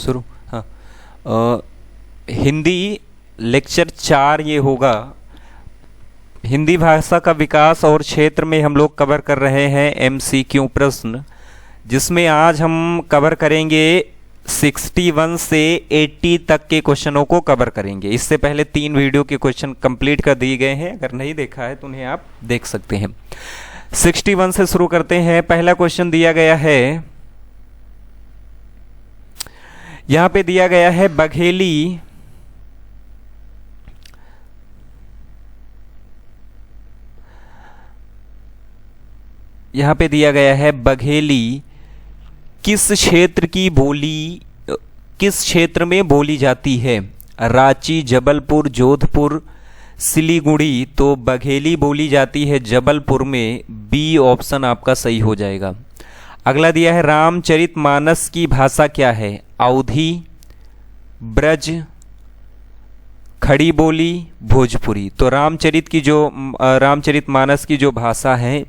शुरू। हाँ, हिंदी लेक्चर 4 ये होगा। हिंदी भाषा का विकास और क्षेत्र में हम लोग कवर कर रहे हैं MCQ प्रश्न, जिसमें आज हम कवर करेंगे 61 से 80 तक के क्वेश्चनों को कवर करेंगे। इससे पहले 3 वीडियो के क्वेश्चन कंप्लीट कर दिए गए हैं, अगर नहीं देखा है तो उन्हें आप देख सकते हैं। 61 से शुरू करते हैं। पहला क्वेश्चन दिया गया है, यहां पे दिया गया है बघेली बघेली किस क्षेत्र में बोली जाती है? रांची, जबलपुर, जोधपुर, सिलीगुड़ी। तो बघेली बोली जाती है जबलपुर में, बी ऑप्शन आपका सही हो जाएगा। अगला दिया है रामचरितमानस की भाषा क्या है? अवधी, ब्रज, खड़ी बोली, भोजपुरी। तो रामचरितमानस की जो भाषा है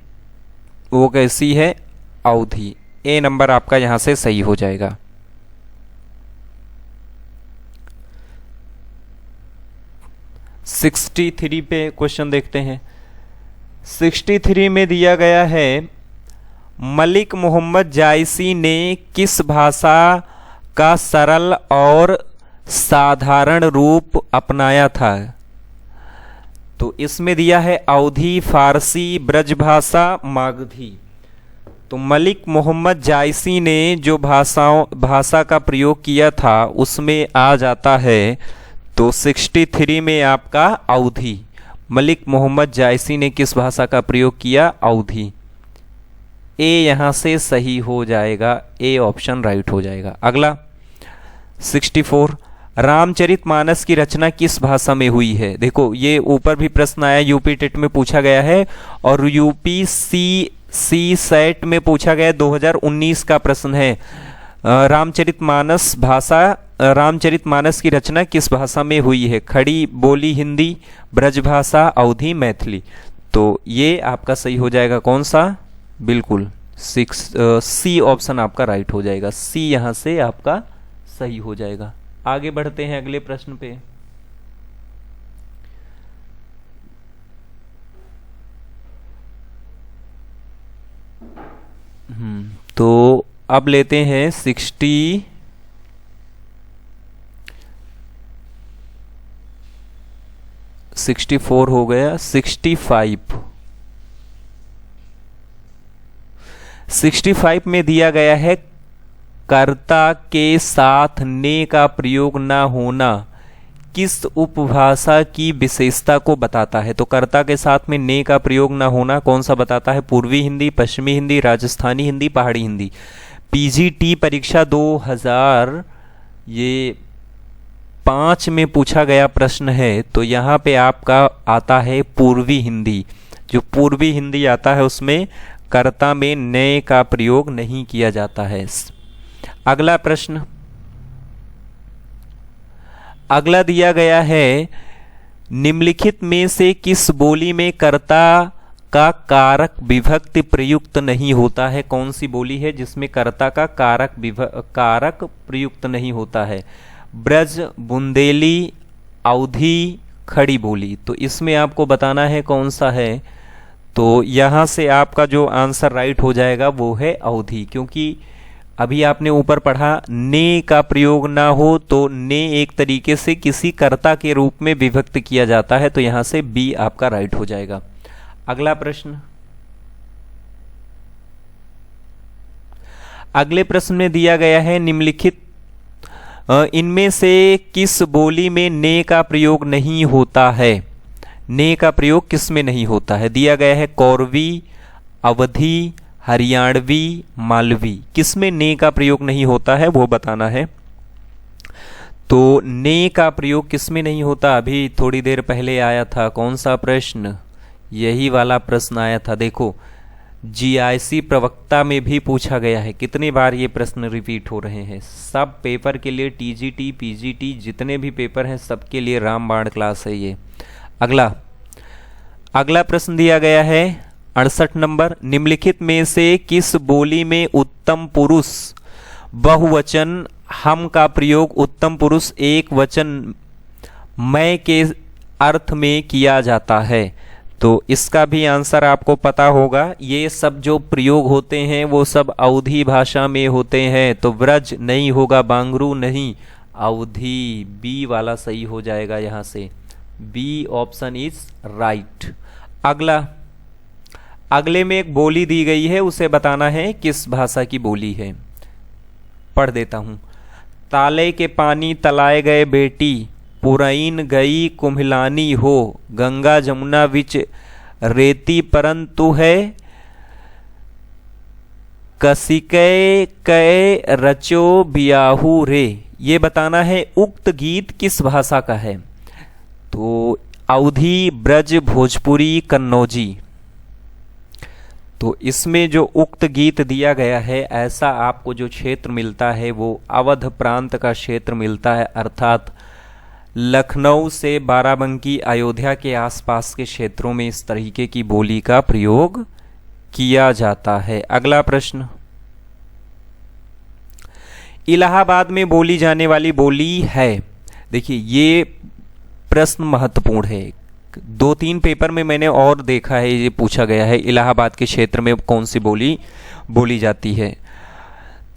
वो कैसी है? अवधी। ए नंबर आपका यहां से सही हो जाएगा। सिक्सटी थ्री पे क्वेश्चन देखते हैं। 63 में दिया गया है, मलिक मोहम्मद जायसी ने किस भाषा का सरल और साधारण रूप अपनाया था? तो इसमें दिया है अवधी, फारसी, ब्रजभाषा, मागधी। तो मलिक मोहम्मद जायसी ने जो भाषा का प्रयोग किया था उसमें आ जाता है, तो 63 में आपका अवधी। मलिक मोहम्मद जायसी ने किस भाषा का प्रयोग किया? अवधी। ए यहां से सही हो जाएगा, ए ऑप्शन राइट हो जाएगा। अगला 64, रामचरितमानस की रचना किस भाषा में हुई है? देखो ये ऊपर भी प्रश्न आया, यूपी टेट में पूछा गया है और यूपी सी सेट में पूछा गया, 2019 का प्रश्न है। रामचरितमानस की रचना किस भाषा में हुई है? खड़ी बोली हिंदी, ब्रजभाषा, अवधी, मैथिली। तो ये आपका सही हो जाएगा कौन सा? बिल्कुल सी ऑप्शन आपका राइट हो जाएगा। सी यहां से आपका सही हो जाएगा। आगे बढ़ते हैं अगले प्रश्न पे। तो अब लेते हैं 64 हो गया, 65 में दिया गया है, कर्ता के साथ ने का प्रयोग ना होना किस उपभाषा की विशेषता को बताता है? तो कर्ता के साथ में ने का प्रयोग ना होना कौन सा बताता है? पूर्वी हिंदी, पश्चिमी हिंदी, राजस्थानी हिंदी, पहाड़ी हिंदी। PGT परीक्षा 2005 में पूछा गया प्रश्न है, तो यहाँ पे आपका आता है पूर्वी हिंदी। जो पूर्वी हिंदी आता है उसमें कर्ता में ने का प्रयोग नहीं किया जाता है। अगला प्रश्न, अगला दिया गया है, निम्नलिखित में से किस बोली में कर्ता का कारक विभक्ति प्रयुक्त नहीं होता है? कौन सी बोली है जिसमें कर्ता का कारक प्रयुक्त नहीं होता है? ब्रज, बुंदेली, अवधी, खड़ी बोली। तो इसमें आपको बताना है कौन सा है। तो यहां से आपका जो आंसर राइट हो जाएगा वो है अवधी, क्योंकि अभी आपने ऊपर पढ़ा ने का प्रयोग ना हो तो ने एक तरीके से किसी कर्ता के रूप में विभक्त किया जाता है, तो यहां से बी आपका राइट हो जाएगा। अगला प्रश्न, अगले प्रश्न में दिया गया है, निम्नलिखित इनमें से किस बोली में ने का प्रयोग नहीं होता है? ने का प्रयोग किस में नहीं होता है? दिया गया है कौरवी, अवधी, हरियाणवी, मालवी। किस में ने का प्रयोग नहीं होता है वो बताना है। तो ने का प्रयोग किस में नहीं होता? अभी थोड़ी देर पहले आया था, कौन सा प्रश्न? यही वाला प्रश्न आया था। देखो GIC प्रवक्ता में भी पूछा गया है। कितनी बार ये प्रश्न रिपीट हो रहे हैं? सब पेपर के लिए, TGT, PGT जितने भी पेपर हैं सबके लिए रामबाण क्लास है ये। अगला प्रश्न दिया गया है 68 नंबर, निम्नलिखित में से किस बोली में उत्तम पुरुष बहुवचन हम का प्रयोग उत्तम पुरुष एक वचन मैं के अर्थ में किया जाता है। तो इसका भी आंसर आपको पता होगा। ये सब जो प्रयोग होते हैं वो सब अवधी भाषा में होते हैं। तो व्रज नहीं होगा, बांगरू नहीं, अवधी, बी वाला सही हो जाएगा यहाँ से। B option is right. अगले में एक बोली दी गई है, उसे बताना है किस भाषा की बोली है। पढ़ देता हूं। ताले के पानी तलाए गए बेटी, पुरैन गई कुम्हिलानी हो, गंगा जमुना विच रेती परंतु है, कसिके कै रचो बियाहू रे। ये बताना है उक्त गीत किस भाषा का है। तो अवधी, ब्रज, भोजपुरी, कन्नौजी। तो इसमें जो उक्त गीत दिया गया है, ऐसा आपको जो क्षेत्र मिलता है वो अवध प्रांत का क्षेत्र मिलता है, अर्थात लखनऊ से बाराबंकी, अयोध्या के आसपास के क्षेत्रों में इस तरीके की बोली का प्रयोग किया जाता है। अगला प्रश्न, इलाहाबाद में बोली जाने वाली बोली है। देखिए ये प्रश्न महत्वपूर्ण है। 2-3 पेपर में मैंने और देखा है, ये पूछा गया है इलाहाबाद के क्षेत्र में कौन सी बोली बोली जाती है।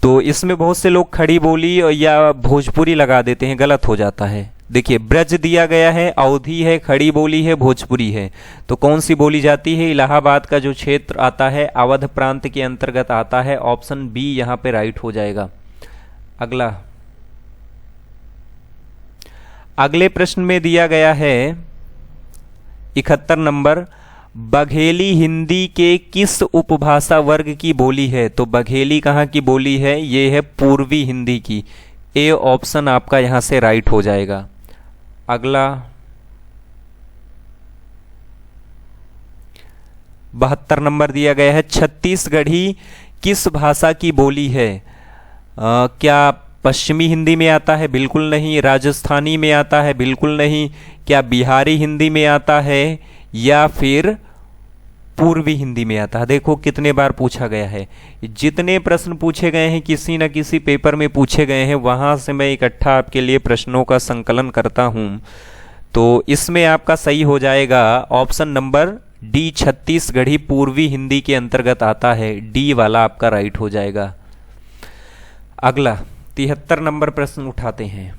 तो इसमें बहुत से लोग खड़ी बोली या भोजपुरी लगा देते हैं, गलत हो जाता है। देखिए ब्रज दिया गया है, अवधी है, खड़ी बोली है, भोजपुरी है। तो कौन सी बोली जाती है? इलाहाबाद का जो क्षेत्र आता है अवध प्रांत के अंतर्गत आता है। ऑप्शन बी यहाँ पे राइट हो जाएगा। अगले प्रश्न में दिया गया है 71 नंबर, बघेली हिंदी के किस उपभाषा वर्ग की बोली है? तो बघेली कहाँ की बोली है? ये है पूर्वी हिंदी की। ए ऑप्शन आपका यहां से राइट हो जाएगा। अगला 72 नंबर दिया गया है, छत्तीसगढ़ी किस भाषा की बोली है? क्या पश्चिमी हिंदी में आता है? बिल्कुल नहीं। राजस्थानी में आता है? बिल्कुल नहीं। क्या बिहारी हिंदी में आता है या फिर पूर्वी हिंदी में आता है? देखो कितने बार पूछा गया है। जितने प्रश्न पूछे गए हैं किसी न किसी पेपर में पूछे गए हैं, वहां से मैं इकट्ठा आपके लिए प्रश्नों का संकलन करता हूं। तो इसमें आपका सही हो जाएगा ऑप्शन नंबर डी, छत्तीसगढ़ी पूर्वी हिंदी के अंतर्गत आता है। डी वाला आपका राइट हो जाएगा। अगला 73 नंबर प्रश्न उठाते हैं।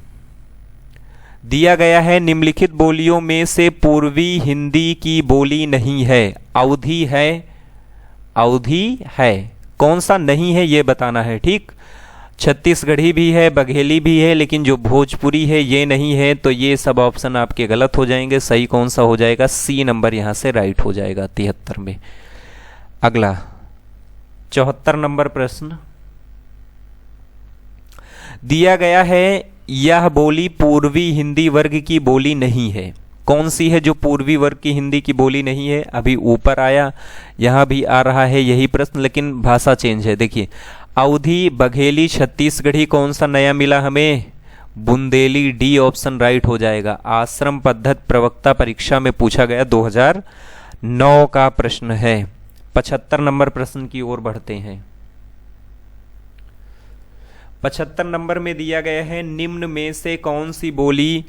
दिया गया है निम्नलिखित बोलियों में से पूर्वी हिंदी की बोली नहीं है। अवधी है, अवधी है, कौन सा नहीं है ये बताना है। ठीक, छत्तीसगढ़ी भी है, बघेली भी है, लेकिन जो भोजपुरी है ये नहीं है। तो ये सब ऑप्शन आपके गलत हो जाएंगे। सही कौन सा हो जाएगा? सी नंबर यहां से राइट हो जाएगा 73 में। अगला 74 नंबर प्रश्न दिया गया है, यह बोली पूर्वी हिंदी वर्ग की बोली नहीं है। कौन सी है जो पूर्वी वर्ग की हिंदी की बोली नहीं है? अभी ऊपर आया, यहां भी आ रहा है यही प्रश्न, लेकिन भाषा चेंज है। देखिए अवधी, बघेली, छत्तीसगढ़ी, कौन सा नया मिला हमें? बुंदेली। डी ऑप्शन राइट हो जाएगा। आश्रम पद्धत प्रवक्ता परीक्षा में पूछा गया 2009 का प्रश्न है। 75 नंबर प्रश्न की ओर बढ़ते हैं। 75 नंबर में दिया गया है, निम्न में से कौन सी बोली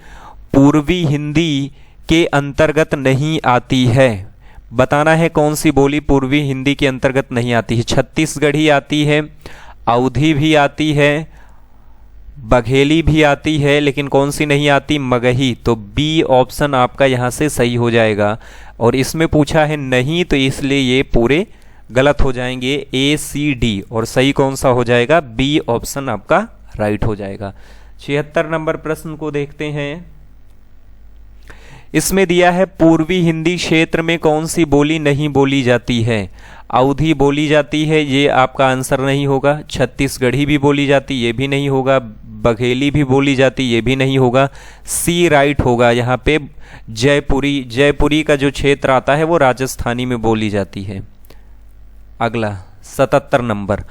पूर्वी हिंदी के अंतर्गत नहीं आती है? बताना है कौन सी बोली पूर्वी हिंदी के अंतर्गत नहीं आती है। छत्तीसगढ़ी आती है, अवधी भी आती है, बघेली भी आती है, लेकिन कौन सी नहीं आती? मगही। तो बी ऑप्शन आपका यहां से सही हो जाएगा। और इसमें पूछा है नहीं, तो इसलिए ये पूरे गलत हो जाएंगे। ए, सी, डी। और सही कौन सा हो जाएगा? बी ऑप्शन आपका राइट हो जाएगा। 76 नंबर प्रश्न को देखते हैं। इसमें दिया है पूर्वी हिंदी क्षेत्र में कौन सी बोली नहीं बोली जाती है? अवधी बोली जाती है, ये आपका आंसर नहीं होगा। छत्तीसगढ़ी भी बोली जाती, ये भी नहीं होगा। बघेली भी बोली जाती, ये भी नहीं होगा। सी राइट होगा। यहाँ पे जयपुरी, जयपुरी का जो क्षेत्र आता है वो राजस्थानी में बोली जाती है। अगला 77 नंबर,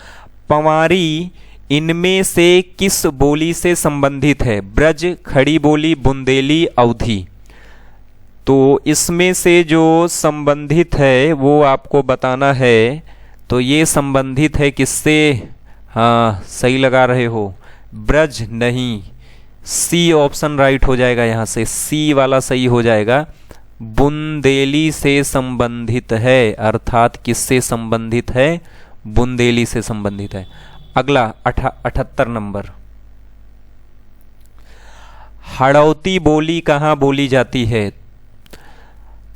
पंवारी इनमें से किस बोली से संबंधित है? ब्रज, खड़ी बोली, बुंदेली, अवधी। तो इसमें से जो संबंधित है वो आपको बताना है। तो ये संबंधित है किससे? हाँ सही लगा रहे हो, ब्रज नहीं, सी ऑप्शन राइट हो जाएगा, यहाँ से सी वाला सही हो जाएगा। बुंदेली से संबंधित है, अर्थात किससे संबंधित है, बुंदेली से संबंधित है। अगला 78 नंबर, हड़ौती बोली कहाँ बोली जाती है?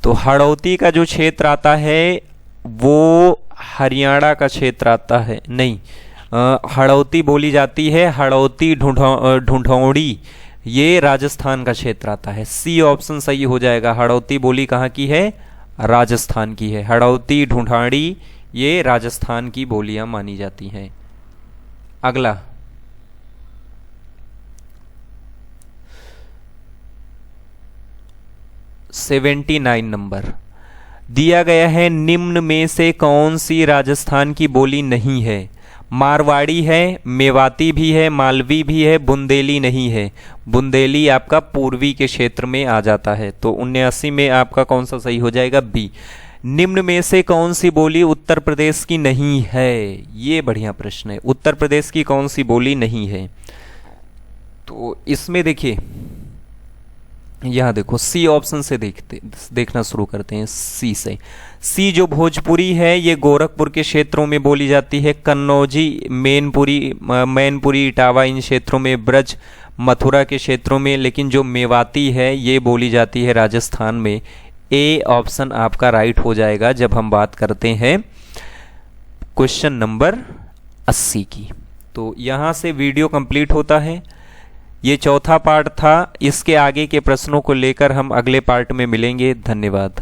तो हड़ौती का जो क्षेत्र आता है वो हरियाणा का क्षेत्र आता है, नहीं, हड़ौती बोली जाती है, हड़ौती ढूंढौड़ी, ये राजस्थान का क्षेत्र आता है। सी ऑप्शन सही हो जाएगा। हड़ौती बोली कहाँ की है? राजस्थान की है। हड़ौती ढूंढाड़ी ये राजस्थान की बोलियां मानी जाती हैं। अगला 79 नंबर दिया गया है, निम्न में से कौन सी राजस्थान की बोली नहीं है? मारवाड़ी है, मेवाती भी है, मालवी भी है, बुंदेली नहीं है। बुंदेली आपका पूर्वी के क्षेत्र में आ जाता है, तो 79 में आपका कौन सा सही हो जाएगा? बी। निम्न में से कौन सी बोली उत्तर प्रदेश की नहीं है? ये बढ़िया प्रश्न है। उत्तर प्रदेश की कौन सी बोली नहीं है? तो इसमें देखिए, यहां देखो सी ऑप्शन से देखना शुरू करते हैं। सी से, सी जो भोजपुरी है ये गोरखपुर के क्षेत्रों में बोली जाती है। कन्नौजी, मैनपुरी, इटावा इन क्षेत्रों में, ब्रज, मथुरा के क्षेत्रों में, लेकिन जो मेवाती है ये बोली जाती है राजस्थान में। ए ऑप्शन आपका राइट हो जाएगा जब हम बात करते हैं क्वेश्चन नंबर 80 की। तो यहां से वीडियो कंप्लीट होता है। ये चौथा पार्ट था। इसके आगे के प्रश्नों को लेकर हम अगले पार्ट में मिलेंगे। धन्यवाद।